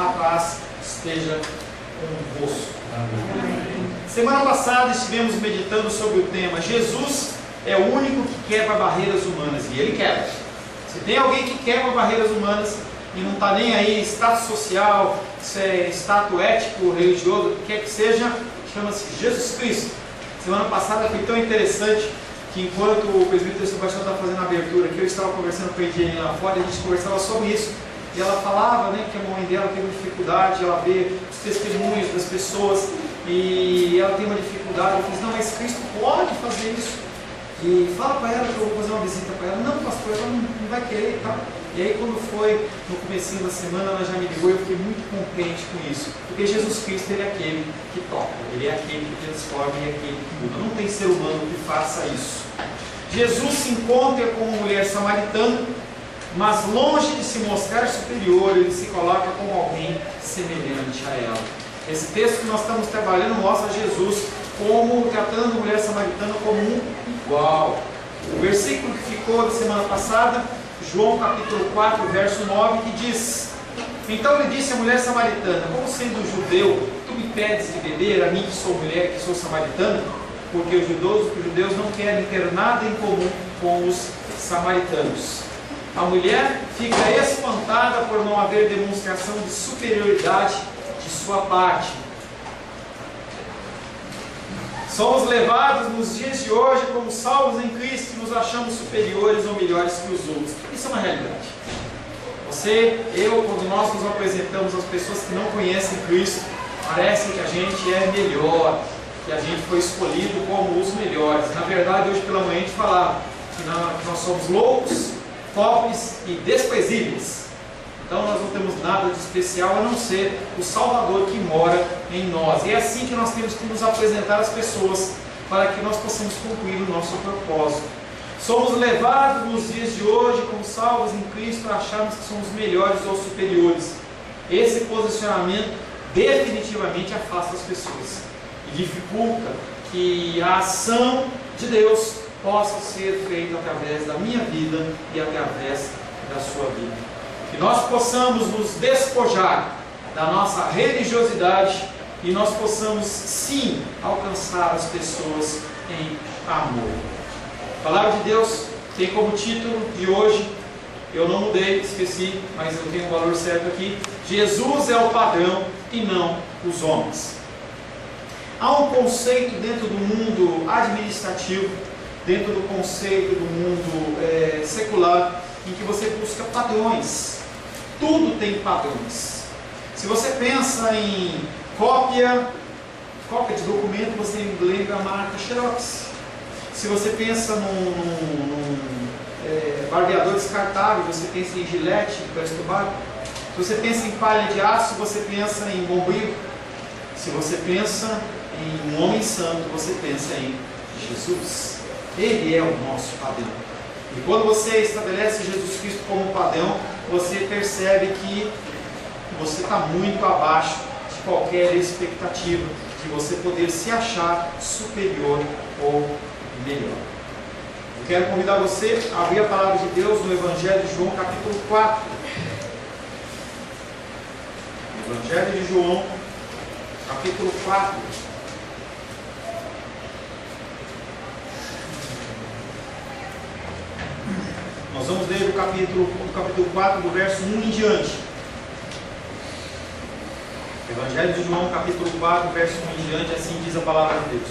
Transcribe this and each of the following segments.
a paz esteja convosco. Semana passada estivemos meditando sobre o tema Jesus é o único que quebra barreiras humanas, e Ele quebra. Se tem alguém que quebra barreiras humanas e não está nem aí, status social, status ético, religioso, o que quer que seja, chama-se Jesus Cristo. Semana passada foi tão interessante que enquanto o presbítero Sebastião estava fazendo a abertura aqui, eu estava conversando com a Ediane lá fora e a gente conversava sobre isso. E ela falava, né, que a mãe dela teve dificuldade, ela vê os testemunhos das pessoas e ela tem uma dificuldade. Eu falei, não, mas Cristo pode fazer isso. E fala para ela que eu vou fazer uma visita para ela. Não, pastor, ela não vai querer e tal. E aí quando foi no comecinho da semana, ela já me ligou e eu fiquei muito contente com isso. Porque Jesus Cristo, Ele é aquele que toca, Ele é aquele que transforma e é aquele que muda. Não tem ser humano que faça isso. Jesus se encontra com uma mulher samaritana, mas longe de se mostrar superior, Ele se coloca como alguém semelhante a ela. Esse texto que nós estamos trabalhando mostra Jesus como tratando a mulher samaritana como um igual. O versículo que ficou da semana passada, João capítulo 4, verso 9, que diz: então ele disse à mulher samaritana, como sendo judeu, tu me pedes de beber, a mim que sou mulher, que sou samaritana? Porque os judeus não querem ter nada em comum com os samaritanos. A mulher fica espantada por não haver demonstração de superioridade de sua parte. Somos levados nos dias de hoje como salvos em Cristo e nos achamos superiores ou melhores que os outros. Isso é uma realidade. Você, eu, quando nós nos apresentamos às pessoas que não conhecem Cristo, parece que a gente é melhor, que a gente foi escolhido como os melhores. Na verdade, hoje pela manhã a gente falava que nós somos loucos, pobres e desprezíveis. Então nós não temos nada de especial a não ser o Salvador que mora em nós. E é assim que nós temos que nos apresentar às pessoas para que nós possamos concluir o nosso propósito. Somos levados nos dias de hoje como salvos em Cristo a acharmos que somos melhores ou superiores. Esse posicionamento definitivamente afasta as pessoas e dificulta que a ação de Deus possa ser feita através da minha vida e através da sua vida. Que nós possamos nos despojar da nossa religiosidade e nós possamos sim alcançar as pessoas em amor. A palavra de Deus tem como título de hoje, eu não mudei, esqueci, mas eu tenho o valor certo aqui: Jesus é o padrão e não os homens. Há um conceito dentro do mundo administrativo, dentro do conceito do mundo secular, em que você busca padrões. Tudo tem padrões. Se você pensa em cópia de documento, você lembra a marca Xerox. Se você pensa num barbeador descartável, você pensa em Gillette, Presto Barba. Se você pensa em palha de aço, você pensa em Bombril. Se você pensa em um homem santo, você pensa em Jesus. Ele é o nosso padrão. E quando você estabelece Jesus Cristo como padrão, você percebe que você está muito abaixo de qualquer expectativa de você poder se achar superior ou melhor. Eu quero convidar você a abrir a palavra de Deus no Evangelho de João, capítulo 4. Evangelho de João, capítulo 4. Nós vamos ler do capítulo 4, do verso 1 em diante. Evangelho de João, capítulo 4, verso 1 em diante, assim diz a palavra de Deus.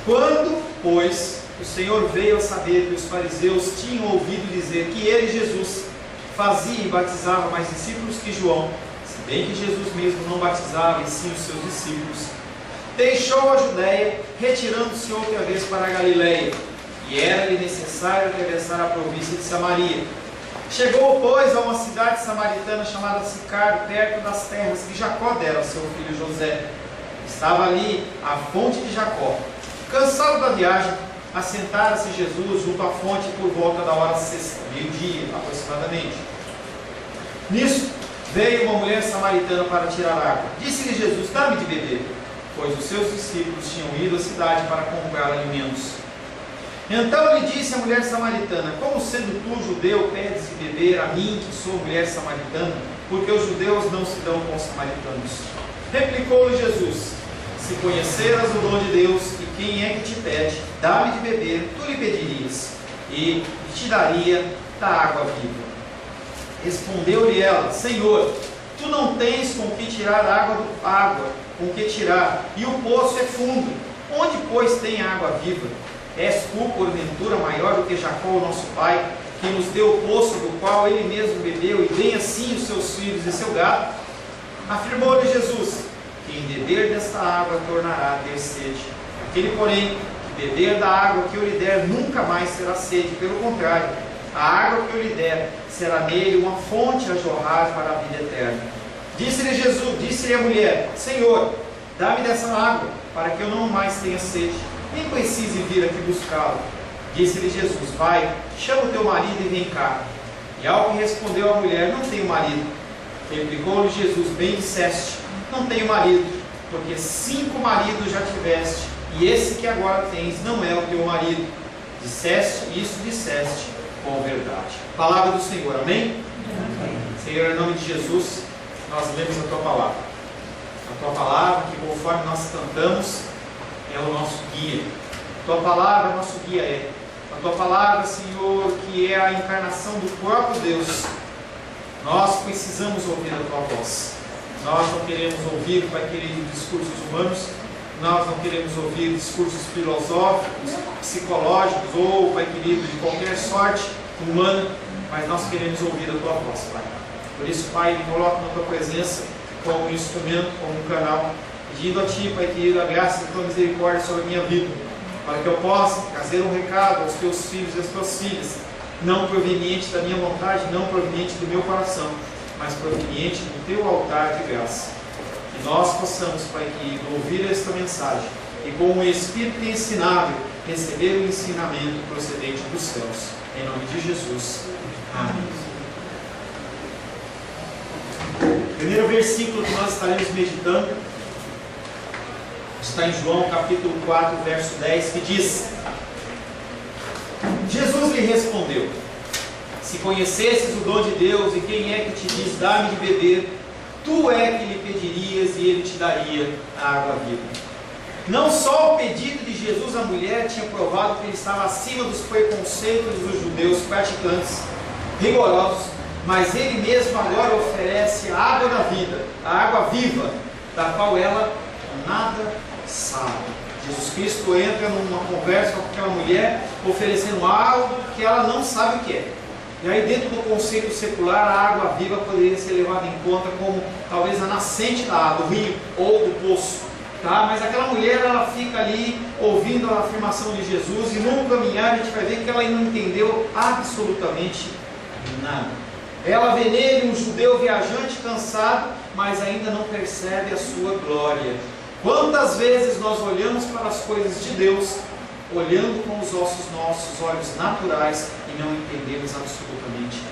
Quando, pois, o Senhor veio a saber que os fariseus tinham ouvido dizer que ele, Jesus, fazia e batizava mais discípulos que João, se bem que Jesus mesmo não batizava e sim os seus discípulos, deixou a Judéia, retirando-se outra vez para a Galiléia. E era-lhe necessário atravessar a província de Samaria. Chegou, pois, a uma cidade samaritana chamada Sicar, perto das terras que Jacó dera ao seu filho José. Estava ali a fonte de Jacó. Cansado da viagem, assentara-se Jesus junto à fonte por volta da hora sexta, meio-dia aproximadamente. Nisso, veio uma mulher samaritana para tirar água. Disse-lhe Jesus: dá-me de beber, pois os seus discípulos tinham ido à cidade para comprar alimentos. Então lhe disse a mulher samaritana: como sendo tu, judeu, pedes de beber a mim, que sou mulher samaritana? porque os judeus não se dão com os samaritanos. Replicou-lhe Jesus: se conheceras o dom de Deus, e quem é que te pede, dá-me de beber, tu lhe pedirias, e te daria da água viva. Respondeu-lhe ela: Senhor, tu não tens com que tirar água, com que tirar, e o poço é fundo. Onde, pois, tem água viva? És tu, porventura, maior do que Jacó, o nosso pai, que nos deu o poço do qual ele mesmo bebeu, e bem assim os seus filhos e seu gado? Afirmou-lhe Jesus: quem beber desta água tornará a ter sede. Aquele, porém, que beber da água que eu lhe der, nunca mais terá sede. Pelo contrário, a água que eu lhe der será nele uma fonte a jorrar para a vida eterna. Disse-lhe a mulher: Senhor, dá-me dessa água, para que eu não mais tenha sede, nem precise vir aqui buscá-la. Disse-lhe Jesus: vai, chama o teu marido e vem cá. E ao que respondeu a mulher: não tenho marido. Replicou-lhe Jesus: bem disseste, não tenho marido, porque 5 maridos já tiveste, e esse que agora tens não é o teu marido. Disseste com verdade. Palavra do Senhor, amém? Amém. Senhor, em nome de Jesus, nós lemos a tua palavra. A tua palavra, que conforme nós cantamos, é o nosso guia. A tua palavra, o nosso guia é. A tua palavra, Senhor, que é a encarnação do próprio Deus. Nós precisamos ouvir a tua voz. Nós não queremos ouvir, Pai querido, discursos humanos. Nós não queremos ouvir discursos filosóficos, psicológicos ou, Pai querido, de qualquer sorte humana, mas nós queremos ouvir a tua voz, Pai. Por isso, Pai, me coloco na tua presença como um instrumento, como um canal, pedindo a ti, Pai querido, a graça e a tua misericórdia sobre a minha vida, para que eu possa trazer um recado aos teus filhos e às tuas filhas, não proveniente da minha vontade, não proveniente do meu coração, mas proveniente do teu altar de graça. Que nós possamos, Pai querido, ouvir esta mensagem e com o Espírito ensinável receber o ensinamento procedente dos céus. Em nome de Jesus. Amém. O primeiro versículo que nós estaremos meditando está em João capítulo 4, verso 10, que diz: Jesus lhe respondeu: se conhecesses o dom de Deus, e quem é que te diz, dá-me de beber, tu é que lhe pedirias e ele te daria a água viva. Não só o pedido de Jesus à mulher tinha provado que ele estava acima dos preconceitos dos judeus praticantes rigorosos, mas ele mesmo agora oferece a água da vida, a água viva, da qual ela nada sabe. Jesus Cristo entra numa conversa com aquela mulher, oferecendo algo que ela não sabe o que é. E aí, dentro do conceito secular, a água viva poderia ser levada em conta como talvez a nascente da água, do rio ou do poço. Tá? Mas aquela mulher, ela fica ali ouvindo a afirmação de Jesus, e no caminhar a gente vai ver que ela não entendeu absolutamente nada. Ela vê nele um judeu viajante cansado, mas ainda não percebe a sua glória. Quantas vezes nós olhamos para as coisas de Deus, olhando com os nossos olhos naturais, e não entendemos absolutamente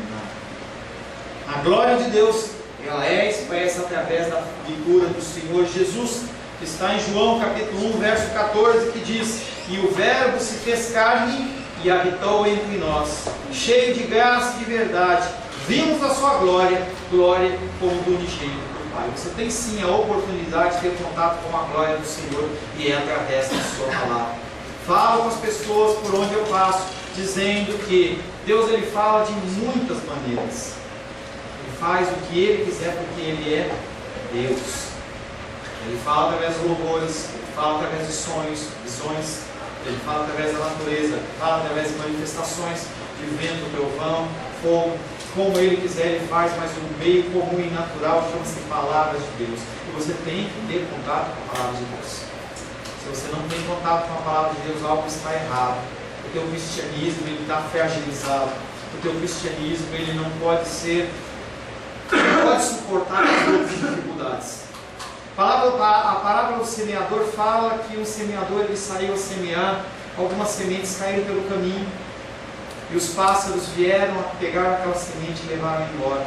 nada. A glória de Deus, ela é expressa através da figura do Senhor Jesus, que está em João capítulo 1, verso 14, que diz: e o verbo se fez carne e habitou entre nós, cheio de graça e de verdade, vimos a sua glória, glória como do unigênito do Pai. Você tem sim a oportunidade de ter contato com a glória do Senhor, e é através da sua palavra. Falo com as pessoas por onde eu passo, dizendo que Deus, ele fala de muitas maneiras. Ele faz o que ele quiser, porque ele é Deus. Ele fala através de louvores, ele fala através de sonhos, visões, ele fala através da natureza, ele fala através de manifestações de vento, trovão, fogo. Como ele quiser, ele faz, mas o meio comum e natural chama-se palavras de Deus. E você tem que ter contato com a palavra de Deus. Se você não tem contato com a palavra de Deus, algo está errado. O teu cristianismo, ele está fragilizado. O teu cristianismo, ele não pode suportar as outras dificuldades. A parábola do semeador fala que um semeador, ele saiu a semear, algumas sementes caíram pelo caminho, e os pássaros vieram a pegar aquela semente e levaram embora.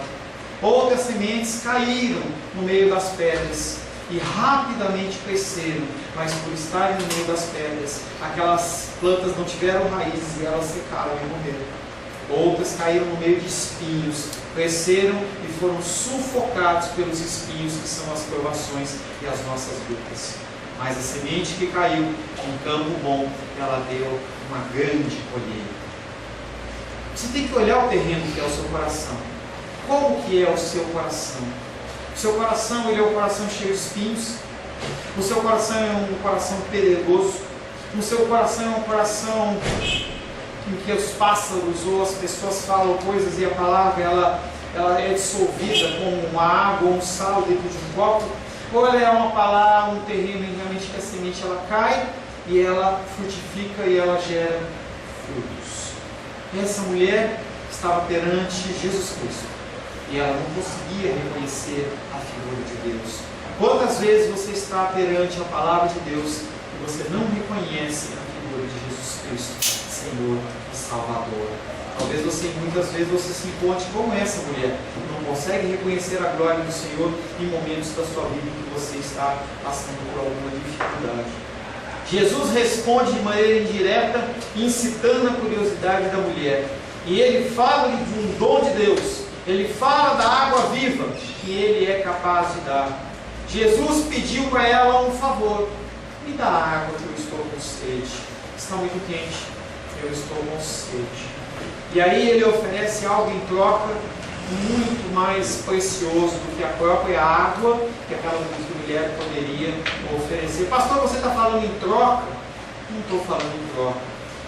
Outras sementes caíram no meio das pedras e rapidamente cresceram, mas por estarem no meio das pedras, aquelas plantas não tiveram raízes e elas secaram e morreram. Outras caíram no meio de espinhos, cresceram e foram sufocados pelos espinhos que são as provações e as nossas lutas. Mas a semente que caiu em campo bom, ela deu uma grande colheita. Você tem que olhar o terreno que é o seu coração. Como que é o seu coração? O seu coração, ele é um coração cheio de espinhos. O seu coração é um coração pedregoso. O seu coração é um coração em que os pássaros ou as pessoas falam coisas e a palavra ela é dissolvida como uma água ou um sal dentro de um copo. Ou ela é uma palavra, um terreno em realmente que a semente ela cai e ela frutifica e ela gera frutos. E essa mulher estava perante Jesus Cristo e ela não conseguia reconhecer a figura de Deus. Quantas vezes você está perante a palavra de Deus e você não reconhece a figura de Jesus Cristo, Senhor e Salvador? Talvez muitas vezes você se encontre como essa mulher, não consegue reconhecer a glória do Senhor em momentos da sua vida em que você está passando por alguma dificuldade. Jesus responde de maneira indireta, incitando a curiosidade da mulher. E ele fala de um dom de Deus. Ele fala da água viva que ele é capaz de dar. Jesus pediu para ela um favor. Me dá água que eu estou com sede. Está muito quente. Eu estou com sede. E aí ele oferece algo em troca muito mais precioso do que a própria água que aquela mulher poderia oferecer. Pastor, você está falando em troca? Não estou falando em troca.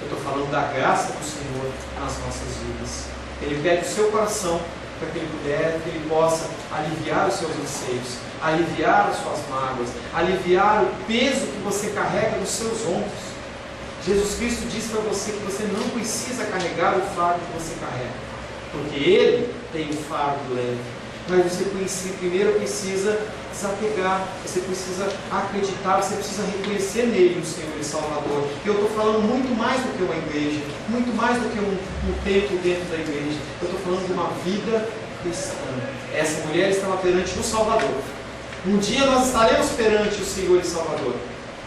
Eu estou falando da graça do Senhor nas nossas vidas. Ele pede o seu coração para que ele possa aliviar os seus anseios, aliviar as suas mágoas, aliviar o peso que você carrega nos seus ombros. Jesus Cristo diz para você que você não precisa carregar o fardo que você carrega, porque Ele tem o fardo leve. Mas você primeiro precisa desapegar, você precisa acreditar, você precisa reconhecer nele o Senhor e Salvador. Eu estou falando muito mais do que uma igreja, muito mais do que um templo dentro da igreja. Eu estou falando de uma vida cristã. Essa mulher estava perante o Salvador. Um dia nós estaremos perante o Senhor e Salvador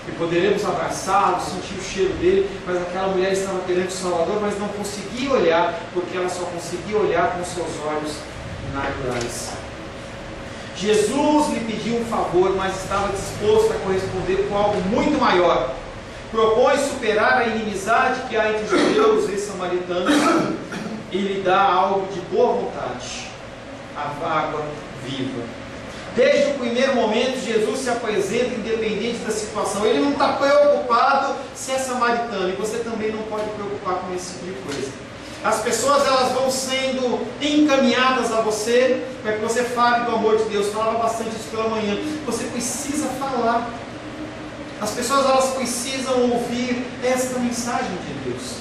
e poderemos abraçá-lo, sentir o cheiro dele, mas aquela mulher estava perante o Salvador, mas não conseguia olhar, porque ela só conseguia olhar com seus olhos naturais. Jesus lhe pediu um favor, mas estava disposto a corresponder com algo muito maior. Propõe superar a inimizade que há entre judeus e samaritanos e lhe dá algo de boa vontade, a água viva. Desde o primeiro momento, Jesus se apresenta independente da situação. Ele não está preocupado se é samaritano, e você também não pode preocupar com esse tipo de coisa. As pessoas elas vão sendo encaminhadas a você para que você fale do amor de Deus. Falava bastante isso pela manhã. Você precisa falar. As pessoas elas precisam ouvir esta mensagem de Deus.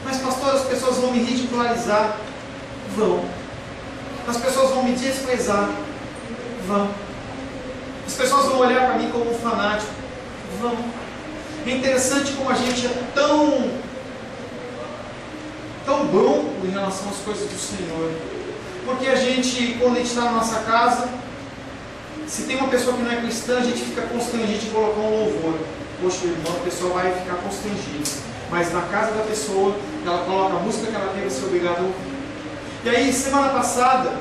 Mas pastor, as pessoas vão me ridicularizar. Vão. As pessoas vão me desprezar. Vão. As pessoas vão olhar para mim como um fanático. Vão. É interessante como a gente é tão bronco em relação às coisas do Senhor. Porque a gente, quando a gente está na nossa casa, se tem uma pessoa que não é cristã, a gente fica constrangido de colocar um louvor. Poxa, irmão, a pessoa vai ficar constrangida. Mas na casa da pessoa, ela coloca a música que ela quer ser obrigada a ouvir. E aí, semana passada,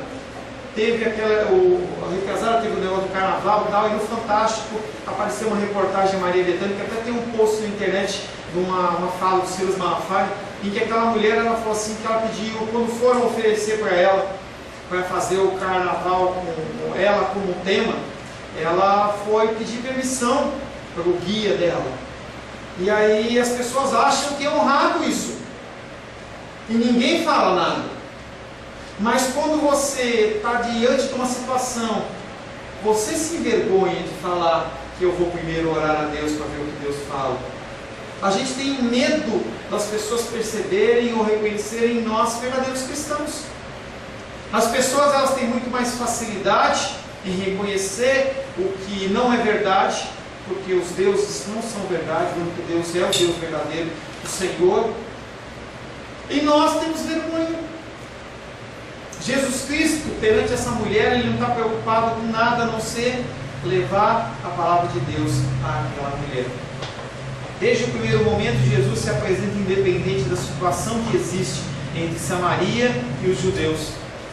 teve a retrasada teve o negócio do carnaval e tal, e no Fantástico apareceu uma reportagem de Maria Bethânia, que até tem um post na internet, de uma fala do Silas Malafaia, em que aquela mulher, ela falou assim, que ela pediu, quando foram oferecer para ela, para fazer o carnaval com ela como tema, ela foi pedir permissão para o guia dela. E aí as pessoas acham que é honrado isso. E ninguém fala nada. Mas quando você está diante de uma situação, você se envergonha de falar que eu vou primeiro orar a Deus para ver o que Deus fala. A gente tem medo das pessoas perceberem ou reconhecerem em nós verdadeiros cristãos. As pessoas elas têm muito mais facilidade em reconhecer o que não é verdade, porque os deuses não são verdade, o único Deus é o Deus verdadeiro, o Senhor. E nós temos vergonha. Jesus Cristo, perante essa mulher, ele não está preocupado com nada a não ser levar a palavra de Deus àquela mulher. Desde o primeiro momento, Jesus se apresenta independente da situação que existe entre Samaria e os judeus.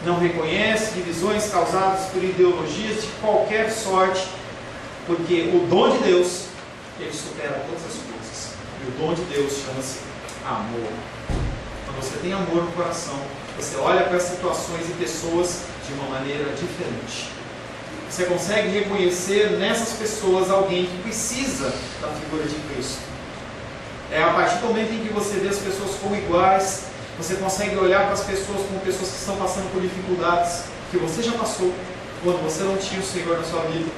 não reconhece divisões causadas por ideologias de qualquer sorte, porque o dom de Deus, ele supera todas as coisas. E o dom de Deus chama-se amor. Quando você tem amor no coração, você olha para as situações e pessoas de uma maneira diferente. Você consegue reconhecer nessas pessoas alguém que precisa da figura de Cristo. É a partir do momento em que você vê as pessoas como iguais, você consegue olhar para as pessoas como pessoas que estão passando por dificuldades que você já passou quando você não tinha o Senhor na sua vida.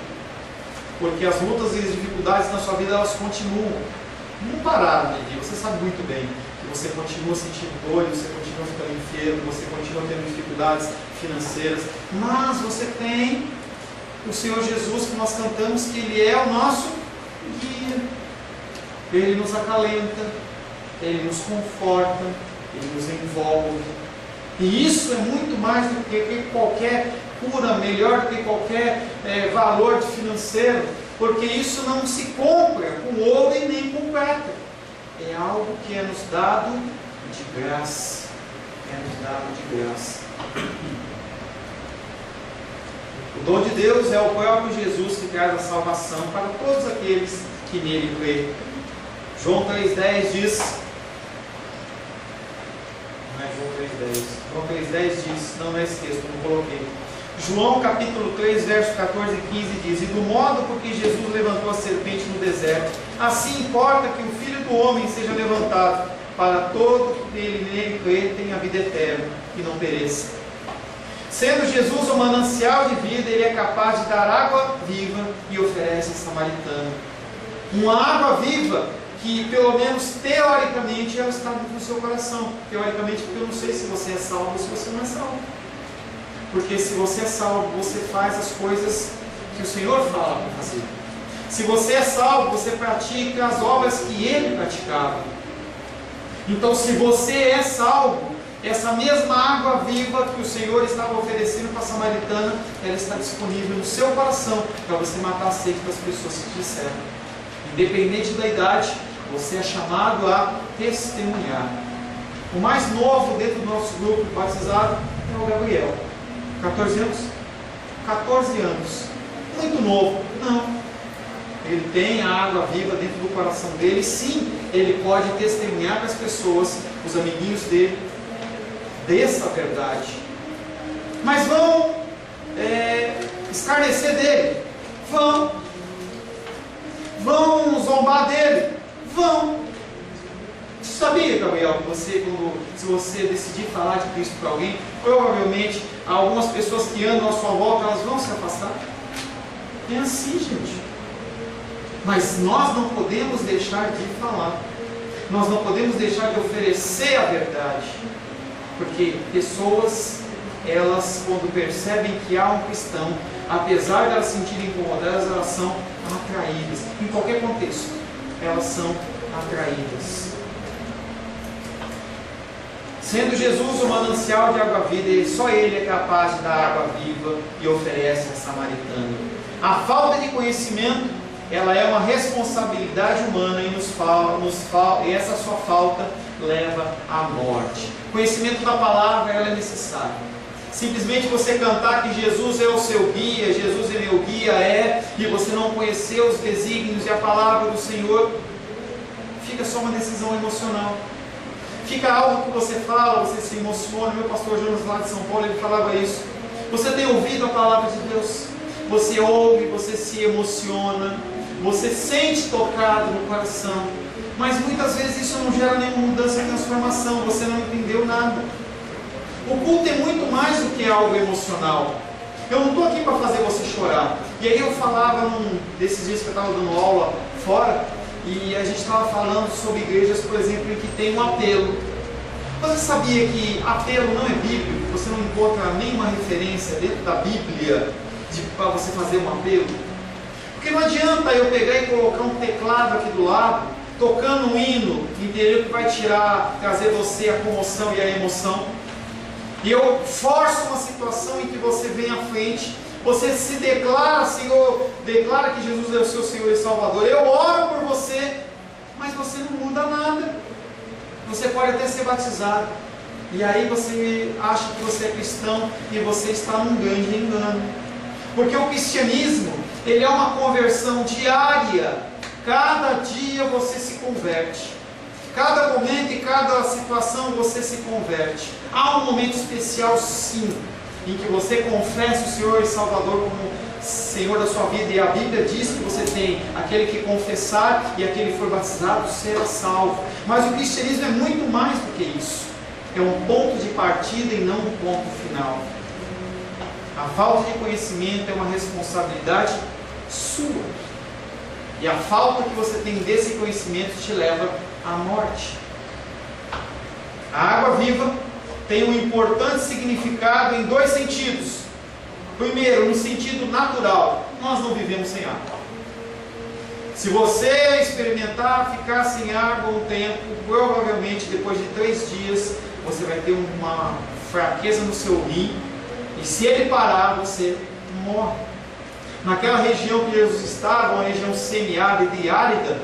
Porque as lutas e as dificuldades na sua vida, elas continuam. Não pararam de vir. Você sabe muito bem que você continua sentindo dor, você continua ficando enfermo, você continua tendo dificuldades financeiras, mas você tem o Senhor Jesus, que nós cantamos que Ele é o nosso guia. Ele nos acalenta, Ele nos conforta, Ele nos envolve. E isso é muito mais do que qualquer cura, melhor do que qualquer valor financeiro, porque isso não se compra com ouro e nem com prata. É algo que é nos dado de graça. É nos dado de graça. O dom de Deus é o próprio Jesus que traz a salvação para todos aqueles que nele creem. João 3,10 diz, não é João 3,10 diz, não é esse texto, não coloquei. João capítulo 3, verso 14 e 15 diz: e do modo por que Jesus levantou a serpente no deserto, assim importa que o Filho do Homem seja levantado, para todo que nele crê tenha a vida eterna e não pereça. Sendo Jesus o manancial de vida, Ele é capaz de dar água viva e oferece a samaritano. Uma água viva que, pelo menos teoricamente, ela está dentro do seu coração. Teoricamente, porque eu não sei se você é salvo ou se você não é salvo. Porque se você é salvo, você faz as coisas que o Senhor fala para fazer. Se você é salvo, você pratica as obras que Ele praticava. Então, se você é salvo, essa mesma água viva que o Senhor estava oferecendo para a samaritana, ela está disponível no seu coração para você matar a sede das pessoas que te disseram. Independente da idade, você é chamado a testemunhar. O mais novo dentro do nosso grupo batizado é o Gabriel. 14 anos? 14 anos. Muito novo? Não. Ele tem a água viva dentro do coração dele. Sim, ele pode testemunhar para as pessoas, os amiguinhos dele, dessa verdade. Mas vão escarnecer dele? Vão zombar dele? Vão. Sabia, Gabriel, que se você decidir falar de Cristo para alguém, provavelmente algumas pessoas que andam à sua volta, elas vão se afastar? É assim, gente. Mas nós não podemos deixar de falar. Nós não podemos deixar de oferecer a verdade. Porque pessoas, elas, quando percebem que há um cristão, apesar de elas se sentirem incomodadas, elas são atraídas. Em qualquer contexto, elas são atraídas. Sendo Jesus o manancial de água viva, só Ele é capaz de dar água viva e oferece a samaritana. A falta de conhecimento, ela é uma responsabilidade humana e essa sua falta leva à morte. Conhecimento da palavra, ela é necessária. Simplesmente você cantar que Jesus é o seu guia, Jesus é meu guia, e você não conhecer os desígnios e a palavra do Senhor, fica só uma decisão emocional. Fica algo que você fala, você se emociona. Meu pastor Jonas lá de São Paulo, ele falava isso. Você tem ouvido a palavra de Deus, você ouve, você se emociona, você sente tocado no coração, mas muitas vezes isso não gera nenhuma mudança e transformação, você não entendeu nada. O culto é muito mais do que algo emocional. Eu não estou aqui para fazer você chorar. E aí eu falava desses dias que eu estava dando aula fora, e a gente estava falando sobre igrejas, por exemplo, em que tem um apelo. Você sabia que apelo não é bíblico? Você não encontra nenhuma referência dentro da Bíblia para você fazer um apelo? Porque não adianta eu pegar e colocar um teclado aqui do lado, tocando um hino, entendeu? Que vai trazer você a comoção e a emoção. E eu forço uma situação em que você vem à frente, você se declara, Senhor, declara que Jesus é o seu Senhor e Salvador. Eu oro por você, mas você não muda nada. Você pode até ser batizado, E aí você acha que você é cristão e você está num grande engano. Porque o cristianismo, ele é uma conversão diária. Cada dia você se converte. Cada momento e cada situação você se converte. Há um momento especial, sim, em que você confessa o Senhor e Salvador como Senhor da sua vida, e a Bíblia diz que você tem aquele que confessar e aquele que for batizado será salvo. Mas o cristianismo é muito mais do que isso. É um ponto de partida e não um ponto final. A falta de conhecimento é uma responsabilidade sua. E a falta que você tem desse conhecimento te leva à morte. A água viva tem um importante significado em dois sentidos. Primeiro, no sentido natural, nós não vivemos sem água. Se você experimentar ficar sem água um tempo, provavelmente depois de 3 dias, você vai ter uma fraqueza no seu rim, e se ele parar, você morre. Naquela região que Jesus estava, uma região semiárida e árida,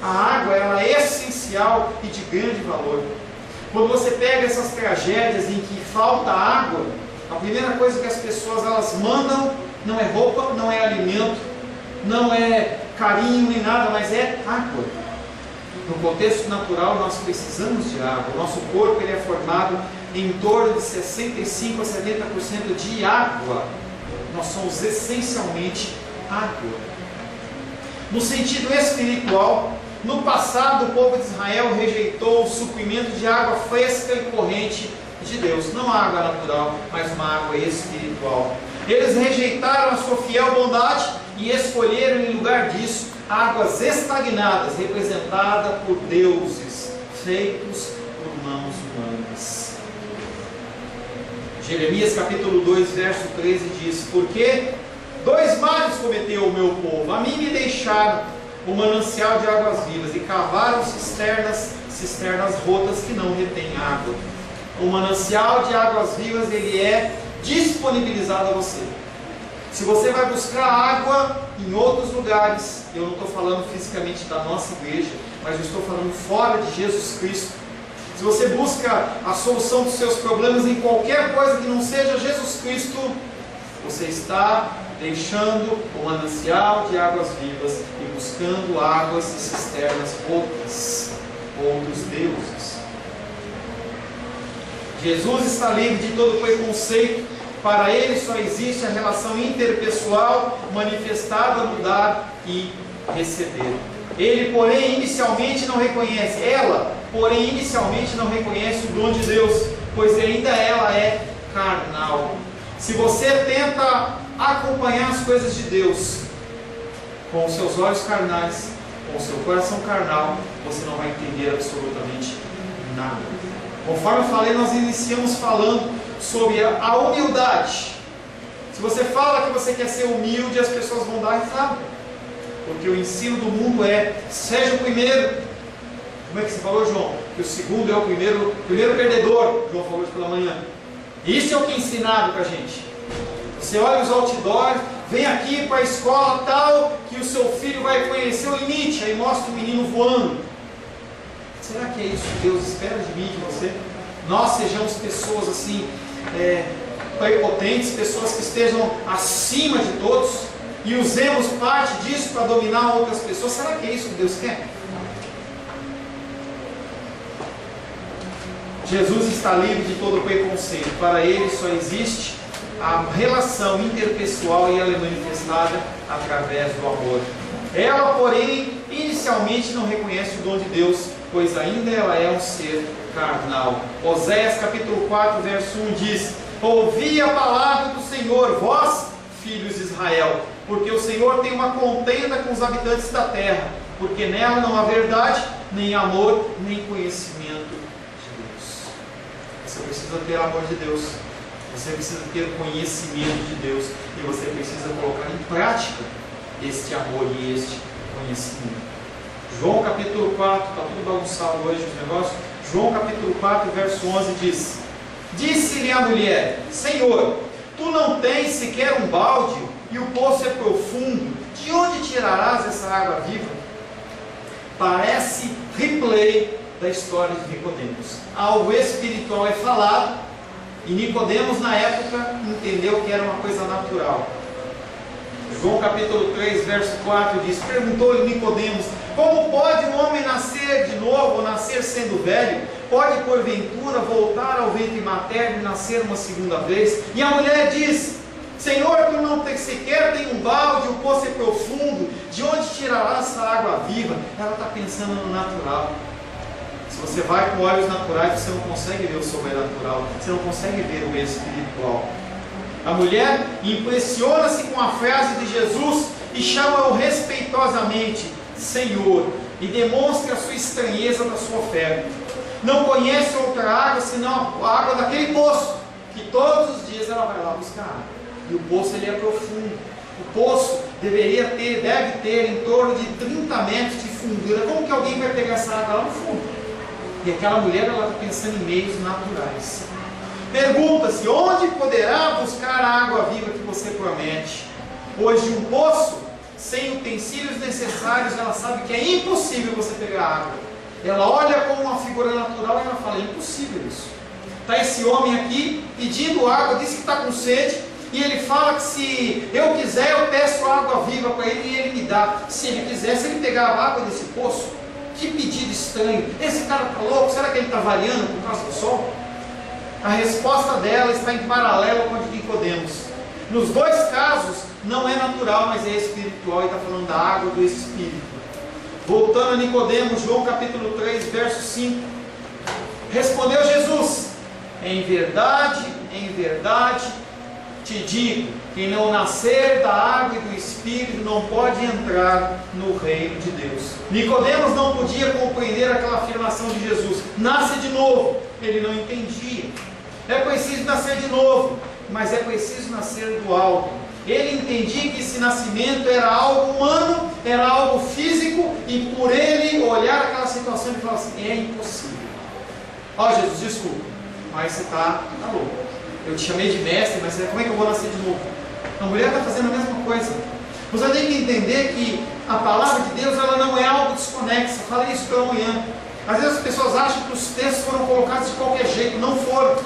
a água ela é essencial e de grande valor. Quando você pega essas tragédias em que falta água, a primeira coisa que as pessoas elas mandam não é roupa, não é alimento, não é carinho nem nada, mas é água. No contexto natural nós precisamos de água. O nosso corpo ele é formado em torno de 65 a 70% de água. Nós somos essencialmente água. No sentido espiritual, no passado o povo de Israel rejeitou o suprimento de água fresca e corrente de Deus, não água natural, mas uma água espiritual. Eles rejeitaram a sua fiel bondade e escolheram em lugar disso águas estagnadas, representadas por deuses, feitos por mãos humanas. Jeremias capítulo 2, verso 13 diz: porque 2 males cometeu o meu povo, a mim me deixaram o manancial de águas vivas e cavaram cisternas rotas que não retêm água. O manancial de águas vivas ele é disponibilizado a você. Se você vai buscar água em outros lugares, eu não estou falando fisicamente da nossa igreja, mas eu estou falando fora de Jesus Cristo. Se você busca a solução dos seus problemas em qualquer coisa que não seja Jesus Cristo, você está deixando o manancial de águas vivas e buscando águas e cisternas rotas, outros deuses. Jesus está livre de todo preconceito. Para ele só existe a relação interpessoal manifestada no dar e receber. Ele, porém, inicialmente não reconhece. Ela, porém, inicialmente não reconhece o dom de Deus, pois ainda ela é carnal. Se você tenta acompanhar as coisas de Deus com os seus olhos carnais, com o seu coração carnal, você não vai entender absolutamente nada. Conforme eu falei, nós iniciamos falando sobre a humildade. Se você fala que você quer ser humilde, as pessoas vão dar risada, porque o ensino do mundo é: seja o primeiro. Como é que você falou, João? Que o segundo é o primeiro perdedor. João falou isso pela manhã. Isso é o que é ensinado para a gente. Você olha os outdoors, vem aqui para a escola tal, que o seu filho vai conhecer o limite, aí mostra o menino voando. Será que é isso que Deus espera de mim, de você? Nós sejamos pessoas assim, prepotentes, pessoas que estejam acima de todos e usemos parte disso para dominar outras pessoas. Será que é isso que Deus quer? Jesus está livre de todo preconceito. Para ele só existe a relação interpessoal e ela é manifestada através do amor. Ela, porém, inicialmente não reconhece o dom de Deus, pois ainda ela é um ser carnal. Oséias capítulo 4, verso 1 diz: ouvi a palavra do Senhor, vós, filhos de Israel, porque o Senhor tem uma contenda com os habitantes da terra, porque nela não há verdade, nem amor, nem conhecimento de Deus. Você precisa ter amor de Deus, você precisa ter conhecimento de Deus, e você precisa colocar em prática este amor e este conhecimento. João capítulo 4, está tudo bagunçado hoje os negócios. João capítulo 4, verso 11 diz: disse-lhe a mulher: Senhor, tu não tens sequer um balde, e o poço é profundo, de onde tirarás essa água viva? Parece replay da história de Nicodemos. Algo espiritual é falado, e Nicodemos na época entendeu que era uma coisa natural. João capítulo 3, verso 4 diz: perguntou-lhe Nicodemos: como pode um homem nascer de novo, ou nascer sendo velho? Pode porventura voltar ao ventre materno e nascer uma segunda vez? E a mulher diz: Senhor, tu não sequer tem um balde, o poço é profundo, de onde tirará essa água viva? Ela está pensando no natural. Se você vai com olhos naturais, você não consegue ver o sobrenatural, você não consegue ver o espiritual. A mulher impressiona-se com a frase de Jesus e chama-o respeitosamente Senhor, e demonstra a sua estranheza da sua oferta. Não conhece outra água senão a água daquele poço, que todos os dias ela vai lá buscar água. E o poço ele é profundo. O poço deve ter em torno de 30 metros de fundura. Como que alguém vai pegar essa água lá no fundo? E aquela mulher ela está pensando em meios naturais. Pergunta-se: onde poderá buscar a água viva que você promete? Pois de um poço, sem utensílios necessários, ela sabe que é impossível você pegar água. Ela olha como uma figura natural e ela fala: é impossível isso. Está esse homem aqui pedindo água, diz que está com sede, e ele fala que se eu quiser eu peço água viva para ele e ele me dá. Se ele quisesse, ele pegava água desse poço. Que pedido estranho. Esse cara está louco? Será que ele está variando por causa do sol? A resposta dela está em paralelo com a de Nicodemos. Nos dois casos não é natural, mas é espiritual, e está falando da água do Espírito. Voltando a Nicodemos, João capítulo 3, verso 5. Respondeu Jesus: em verdade te digo, quem não nascer da água e do Espírito não pode entrar no reino de Deus. Nicodemos não podia compreender aquela afirmação de Jesus: nasce de novo. Ele não entendia. É preciso nascer de novo, mas é preciso nascer do alto. Ele entendia que esse nascimento era algo humano, era algo físico, e por ele olhar aquela situação e falar assim: é impossível. Ó Jesus, desculpa, mas você está louco. Eu te chamei de mestre, mas como é que eu vou nascer de novo? A mulher está fazendo a mesma coisa. Você tem que entender que a palavra de Deus ela não é algo desconexo. Falei isso pela manhã. Às vezes as pessoas acham que os textos foram colocados de qualquer jeito. Não foram.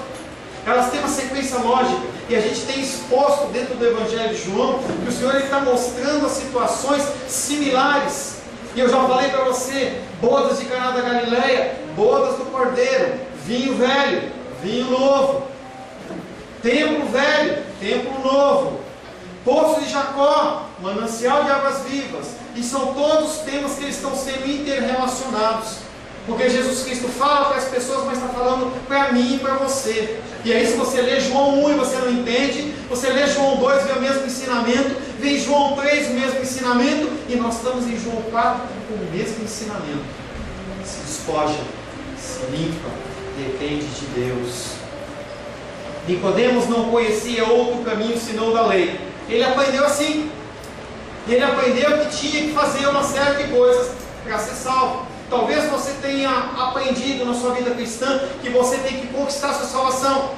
Elas têm uma sequência lógica. E a gente tem exposto dentro do Evangelho de João que o Senhor está mostrando as situações similares. E eu já falei para você: bodas de Caná da Galileia, bodas do Cordeiro, vinho velho, vinho novo, templo velho, templo novo, poço de Jacó, manancial de águas vivas. E são todos temas que eles estão sendo interrelacionados. Porque Jesus Cristo fala para as pessoas, mas está falando para mim e para você. E aí, se você lê João 1 e você não entende, você lê João 2 e vê o mesmo ensinamento, vem João 3 o mesmo ensinamento, e nós estamos em João 4 com o mesmo ensinamento. Se despoja, se limpa, depende de Deus. Nicodemos não conhecia outro caminho senão da lei. Ele aprendeu assim. Ele aprendeu que tinha que fazer uma série de coisas para ser salvo. Talvez você tenha aprendido na sua vida cristã que você tem que conquistar a sua salvação.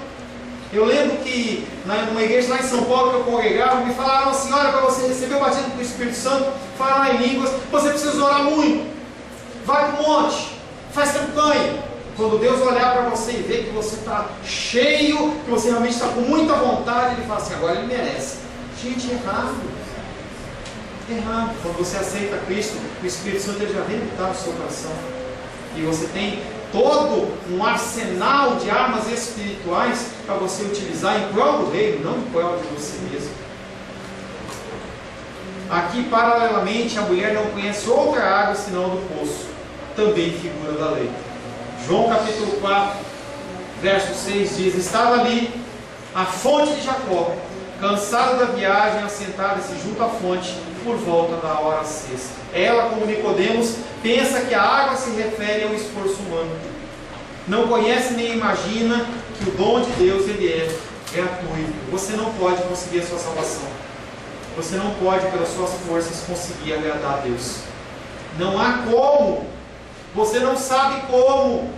Eu lembro que numa igreja lá em São Paulo que eu congregava, me falaram assim: olha, para você receber o batismo do Espírito Santo, falar em línguas, você precisa orar muito. Vai para o monte, faz campanha. Quando Deus olhar para você e ver que você está cheio, que você realmente está com muita vontade, Ele fala assim: agora Ele merece. Gente, errado. Errado. Quando você aceita Cristo, o Espírito Santo já vem habitar no seu coração. E você tem todo um arsenal de armas espirituais para você utilizar em prol do reino, não em prol de você mesmo. Aqui, paralelamente, a mulher não conhece outra água senão do poço, também figura da lei. João capítulo 4, verso 6 diz: estava ali a fonte de Jacó, cansada da viagem, assentada-se junto à fonte por volta da hora sexta. Ela, como Nicodemos, pensa que a água se refere ao esforço humano. Não conhece nem imagina que o dom de Deus ele é gratuito. Você não pode conseguir a sua salvação. Você não pode, pelas suas forças, conseguir agradar a Deus. Não há como. Você não sabe como.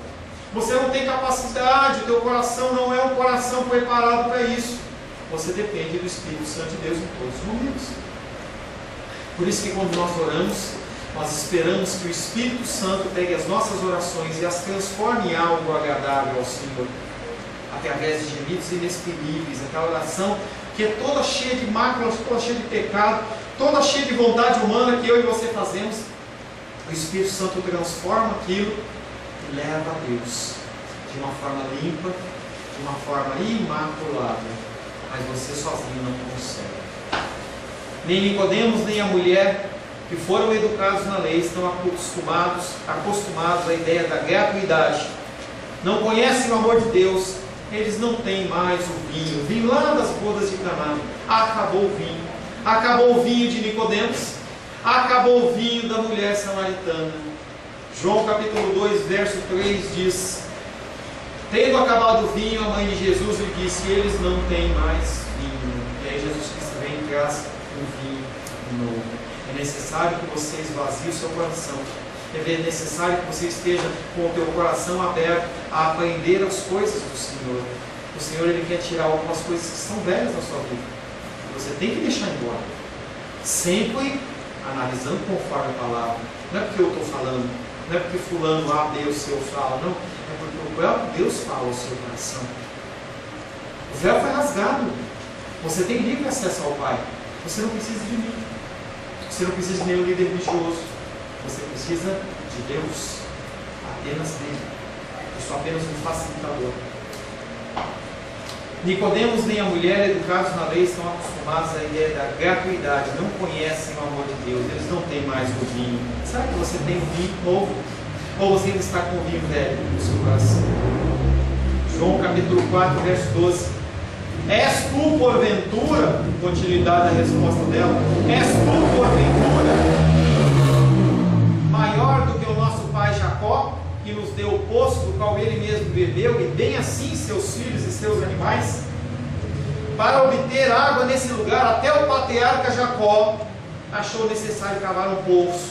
Você não tem capacidade. O teu coração não é um coração preparado para isso. Você depende do Espírito Santo de Deus em todos os momentos. Por isso que quando nós oramos, Nós esperamos que o Espírito Santo pegue as nossas orações e as transforme em algo agradável ao Senhor, através de gemidos inexprimíveis, aquela oração que é toda cheia de máculas, toda cheia de pecado, toda cheia de vontade humana que eu e você fazemos. O Espírito Santo transforma aquilo e leva a Deus de uma forma limpa, de uma forma imaculada, mas você sozinho não consegue. Nem Nicodemos, nem a mulher que foram educados na lei estão acostumados à ideia da gratuidade, não conhecem o amor de Deus. Eles não têm mais o vinho lá das bodas de Caná. Acabou o vinho de Nicodemos, acabou o vinho da mulher samaritana. João capítulo 2, verso 3 diz: tendo acabado o vinho, a mãe de Jesus lhe disse: eles não têm mais vinho. E aí Jesus Cristo vem e traz um vinho novo. É necessário que você esvazie o seu coração. É necessário que você esteja com o teu coração aberto a aprender as coisas do Senhor. O Senhor, Ele quer tirar algumas coisas que são velhas na sua vida. Você tem que deixar embora. Sempre analisando conforme a palavra. Não é porque eu estou falando, não é porque fulano A, B ou C eu falo, não. É porque o próprio Deus fala ao seu coração. O véu foi rasgado. Você tem livre acesso ao Pai. Você não precisa de mim. Você não precisa de nenhum líder religioso. Você precisa de Deus, apenas dele. Eu sou apenas um facilitador. Nicodemos nem a mulher educados na lei estão acostumados à ideia da gratuidade, não conhecem o amor de Deus, eles não têm mais o vinho. Será que você tem um vinho novo? Ou você ainda está com o vinho velho no seu coração? João capítulo 4, verso 12. És tu porventura, continuidade da resposta dela, és tu porventura maior do que o nosso pai Jacó, que nos deu o poço do qual ele mesmo bebeu, e bem assim seus filhos e seus animais? Para obter água nesse lugar, até o patriarca Jacó achou necessário cavar um poço,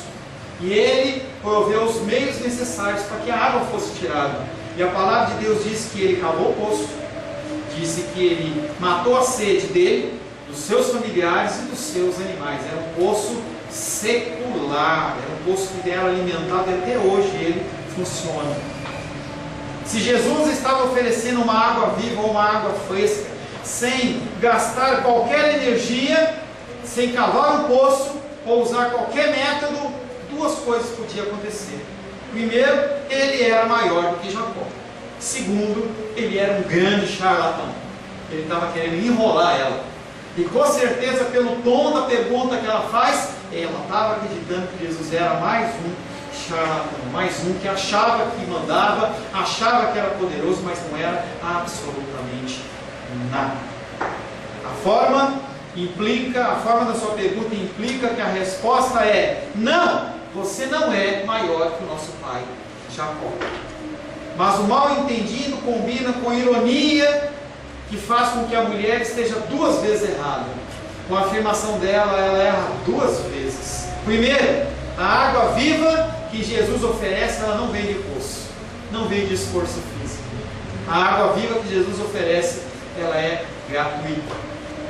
e ele proveu os meios necessários para que a água fosse tirada. E a palavra de Deus diz que ele cavou o poço, disse que ele matou a sede dele, dos seus familiares e dos seus animais. Era um poço secular, era um poço que era alimentado, e até hoje ele funciona. Se Jesus estava oferecendo uma água viva ou uma água fresca, sem gastar qualquer energia, sem cavar um poço ou usar qualquer método, duas coisas podiam acontecer. Primeiro, ele era maior do que Jacó. Segundo, ele era um grande charlatão. Ele estava querendo enrolar ela. E com certeza, pelo tom da pergunta que ela faz, ela estava acreditando que Jesus era mais um charlatão, mais um que achava que mandava, achava que era poderoso, mas não era absolutamente nada. A forma da sua pergunta implica que a resposta é: não, você não é maior que o nosso pai Jacó. Mas o mal entendido combina com ironia, que faz com que a mulher esteja duas vezes errada. Com a afirmação dela, ela erra duas vezes. Primeiro, a água viva que Jesus oferece, ela não vem de poço, não vem de esforço físico. A água viva que Jesus oferece, ela é gratuita,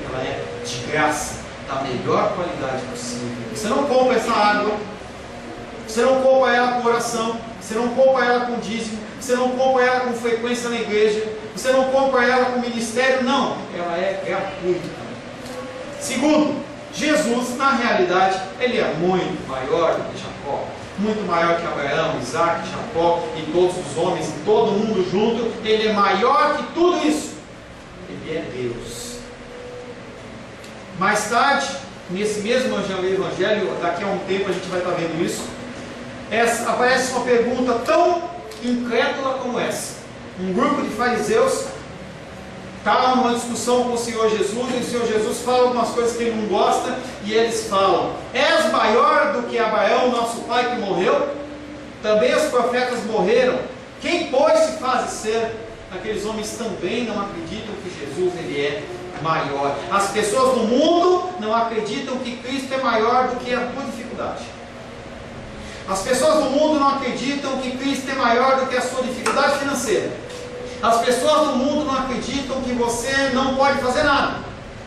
ela é de graça, da melhor qualidade possível. Você não compra essa água, você não compra ela com oração, você não compra ela com dízimo, você não compra ela com frequência na igreja, você não compra ela com ministério, não, ela é gratuita. Segundo, Jesus, na realidade, ele é muito maior do que Jacó, muito maior que Abraão, Isaac, Jacó e todos os homens, e todo mundo junto. Ele é maior que tudo isso, ele é Deus. Mais tarde, nesse mesmo evangelho, daqui a um tempo a gente vai estar vendo isso, aparece uma pergunta tão incrédula como essa. Um grupo de fariseus está numa discussão com o Senhor Jesus, e o Senhor Jesus fala algumas coisas que ele não gosta, e eles falam: és maior do que Abraão, nosso pai, que morreu? Também os profetas morreram. Quem, pois, se faz ser? Aqueles homens também não acreditam que Jesus ele é maior. As pessoas do mundo não acreditam que Cristo é maior do que a tua dificuldade. As pessoas do mundo não acreditam que Cristo é maior do que a sua dificuldade financeira. As pessoas do mundo não acreditam que você não pode fazer nada.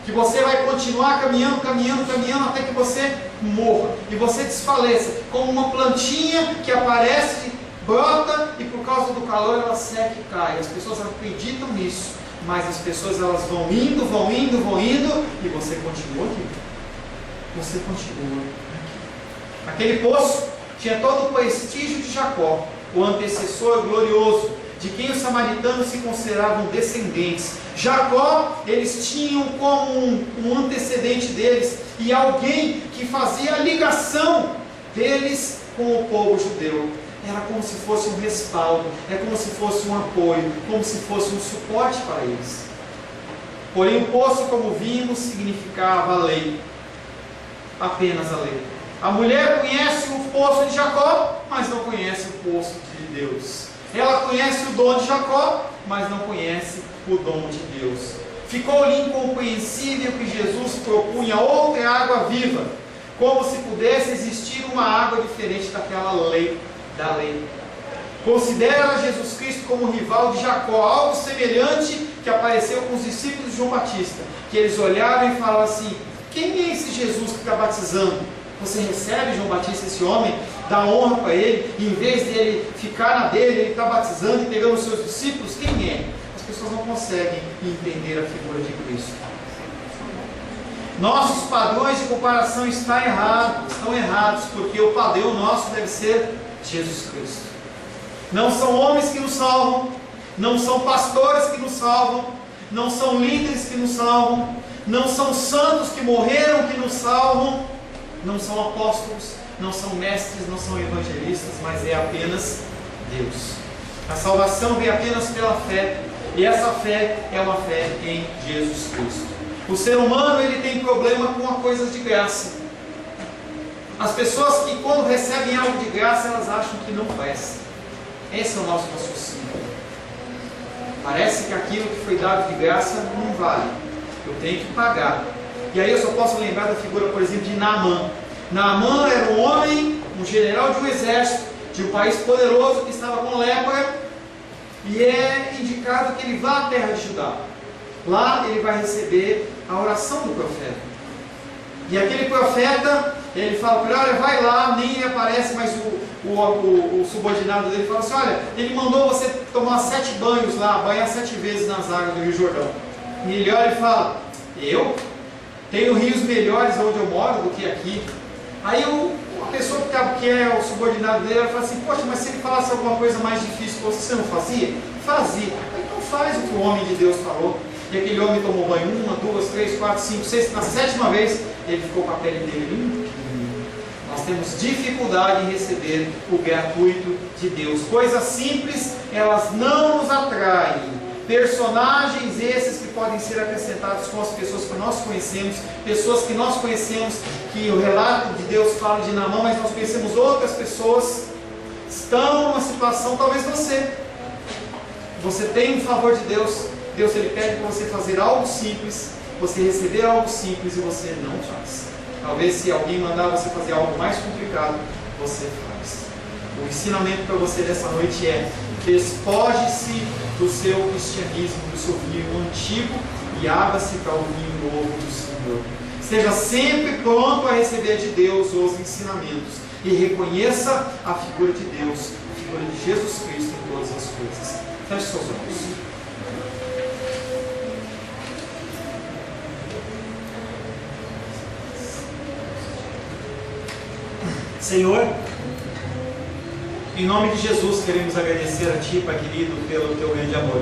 que você vai continuar caminhando, caminhando, caminhando até que você morra e você desfaleça, como uma plantinha que aparece, brota e por causa do calor ela seca e cai. As pessoas acreditam nisso, mas as pessoas elas vão indo e você continua aqui. Você continua aqui. Aquele poço tinha todo o prestígio de Jacó, o antecessor glorioso, de quem os samaritanos se consideravam descendentes. Jacó, eles tinham como um antecedente deles, e alguém que fazia a ligação deles com o povo judeu. Era como se fosse um respaldo, é como se fosse um apoio, como se fosse um suporte para eles. Porém o poço, como vimos, significava a lei, apenas a lei. A mulher conhece o poço de Jacó, mas não conhece o poço de Deus. Ela conhece o dom de Jacó, mas não conhece o dom de Deus. Ficou-lhe incompreensível que Jesus propunha outra água viva, como se pudesse existir uma água diferente daquela lei, da lei. Considera Jesus Cristo como rival de Jacó, algo semelhante que apareceu com os discípulos de João Batista, que eles olharam e falaram assim: quem é esse Jesus que está batizando? Você recebe João Batista, esse homem, dá honra para ele, e em vez dele ficar na dele, ele está batizando e pegando os seus discípulos? Quem é? As pessoas não conseguem entender a figura de Cristo. Nossos padrões de comparação estão errados, porque o padrão nosso deve ser Jesus Cristo. Não são homens que nos salvam, não são pastores que nos salvam, não são líderes que nos salvam, não são santos que morreram que nos salvam, não são apóstolos, não são mestres, não são evangelistas, mas é apenas Deus. A salvação vem apenas pela fé, e essa fé é uma fé em Jesus Cristo. O ser humano ele tem problema com as coisas de graça. As pessoas que quando recebem algo de graça, elas acham que não presta. Esse é o nosso raciocínio. Parece que aquilo que foi dado de graça não vale. Eu tenho que pagar. E aí eu só posso lembrar da figura, por exemplo, de Naamã. Naamã era um homem, um general de um exército, de um país poderoso que estava com lepra, e é indicado que ele vá à terra de Judá. Lá ele vai receber a oração do profeta. E aquele profeta, ele fala para ele: olha, vai lá, nem ele aparece, mas o subordinado dele fala assim: olha, ele mandou você tomar 7 banhos lá, banhar 7 vezes nas águas do Rio Jordão. E ele olha e fala: eu? Tenho rios melhores onde eu moro do que aqui. Aí a pessoa que é o subordinado dele, ela fala assim: poxa, mas se ele falasse alguma coisa mais difícil que você não fazia? Fazia. Então faz o que o homem de Deus falou. E aquele homem tomou banho 1, 2, 3, 4, 5, 6, na 7ª vez, ele ficou com a pele dele limpa. Nós temos dificuldade em receber o gratuito de Deus. Coisas simples, elas não nos atraem. Personagens esses que podem ser acrescentados com as pessoas que nós conhecemos, pessoas que nós conhecemos, que o relato de Deus fala de Naamã, mas nós conhecemos outras pessoas, estão numa situação, talvez você tem um favor de Deus, Deus ele pede para você fazer algo simples, você receber algo simples e você não faz. Talvez se alguém mandar você fazer algo mais complicado, você faz. O ensinamento para você dessa noite é: despoje-se do seu cristianismo, do seu vinho antigo, e abra-se para o vinho novo do Senhor. Esteja sempre pronto a receber de Deus os ensinamentos, e reconheça a figura de Deus, a figura de Jesus Cristo em todas as coisas. Feche seus olhos. Senhor, em nome de Jesus, queremos agradecer a Ti, Pai querido, pelo Teu grande amor.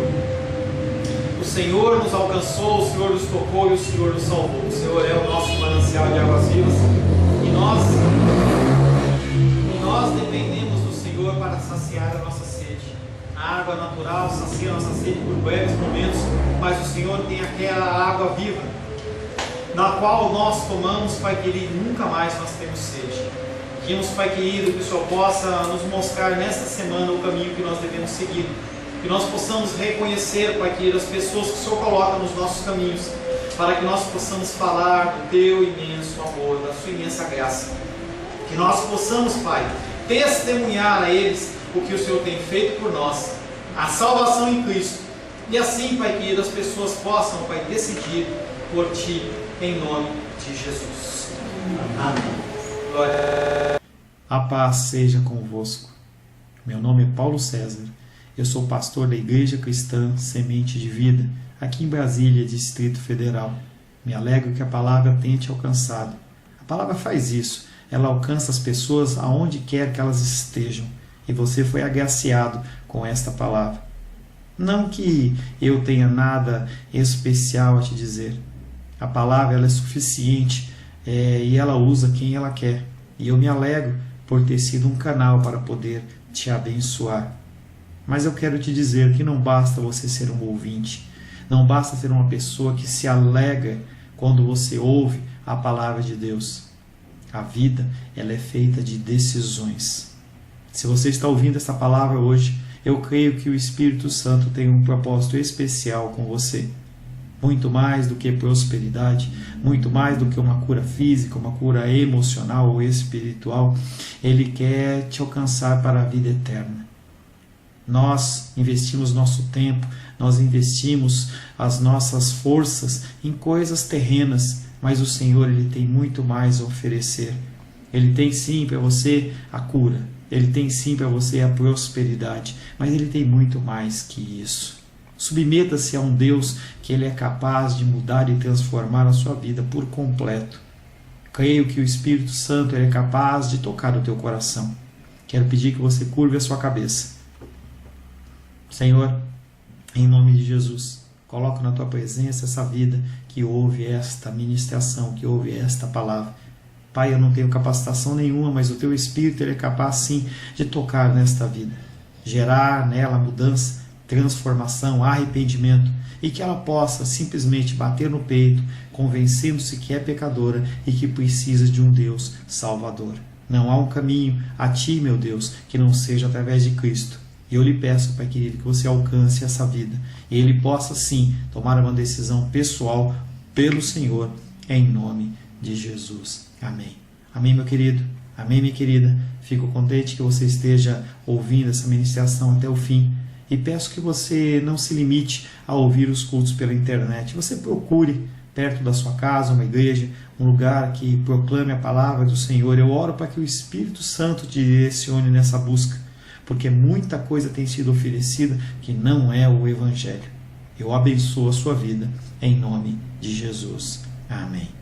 O Senhor nos alcançou, o Senhor nos tocou e o Senhor nos salvou. O Senhor é o nosso manancial de águas vivas, e nós dependemos do Senhor para saciar a nossa sede. A água natural sacia a nossa sede por breves momentos, mas o Senhor tem aquela água viva, na qual nós tomamos, Pai querido, nunca mais nós temos sede. Pedimos, Pai querido, que o Senhor possa nos mostrar nesta semana o caminho que nós devemos seguir. Que nós possamos reconhecer, Pai querido, as pessoas que o Senhor coloca nos nossos caminhos, para que nós possamos falar do Teu imenso amor, da Sua imensa graça. Que nós possamos, Pai, testemunhar a eles o que o Senhor tem feito por nós, a salvação em Cristo. E assim, Pai querido, as pessoas possam, Pai, decidir por ti, em nome de Jesus. Amém. Glória. A paz seja convosco. Meu nome é Paulo César. Eu sou pastor da Igreja Cristã Semente de Vida, aqui em Brasília, Distrito Federal. Me alegro que a palavra tenha te alcançado. A palavra faz isso. Ela alcança as pessoas aonde quer que elas estejam. E você foi agraciado com esta palavra. Não que eu tenha nada especial a te dizer. A palavra ela é suficiente e ela usa quem ela quer. E eu me alegro por ter sido um canal para poder te abençoar. Mas eu quero te dizer que não basta você ser um ouvinte. Não basta ser uma pessoa que se alegra quando você ouve a palavra de Deus. A vida ela é feita de decisões. Se você está ouvindo essa palavra hoje, eu creio que o Espírito Santo tem um propósito especial com você. Muito mais do que prosperidade, muito mais do que uma cura física, uma cura emocional ou espiritual, Ele quer te alcançar para a vida eterna. Nós investimos nosso tempo, nós investimos as nossas forças em coisas terrenas, mas o Senhor ele tem muito mais a oferecer. Ele tem sim para você a cura, Ele tem sim para você a prosperidade, mas Ele tem muito mais que isso. Submeta-se a um Deus que Ele é capaz de mudar e transformar a sua vida por completo. Creio que o Espírito Santo ele é capaz de tocar o teu coração. Quero pedir que você curve a sua cabeça. Senhor, em nome de Jesus, coloco na tua presença essa vida que ouve esta ministração, que ouve esta palavra. Pai, eu não tenho capacitação nenhuma, mas o teu Espírito ele é capaz sim de tocar nesta vida, gerar nela mudança, transformação, arrependimento, e que ela possa simplesmente bater no peito, convencendo-se que é pecadora e que precisa de um Deus salvador. Não há um caminho a ti, meu Deus, que não seja através de Cristo. E eu lhe peço, Pai querido, que você alcance essa vida e ele possa sim tomar uma decisão pessoal pelo Senhor, em nome de Jesus. Amém. Amém, meu querido. Amém, minha querida. Fico contente que você esteja ouvindo essa ministração até o fim. E peço que você não se limite a ouvir os cultos pela internet. Você procure perto da sua casa uma igreja, um lugar que proclame a palavra do Senhor. Eu oro para que o Espírito Santo te direcione nessa busca, porque muita coisa tem sido oferecida que não é o Evangelho. Eu abençoo a sua vida em nome de Jesus. Amém.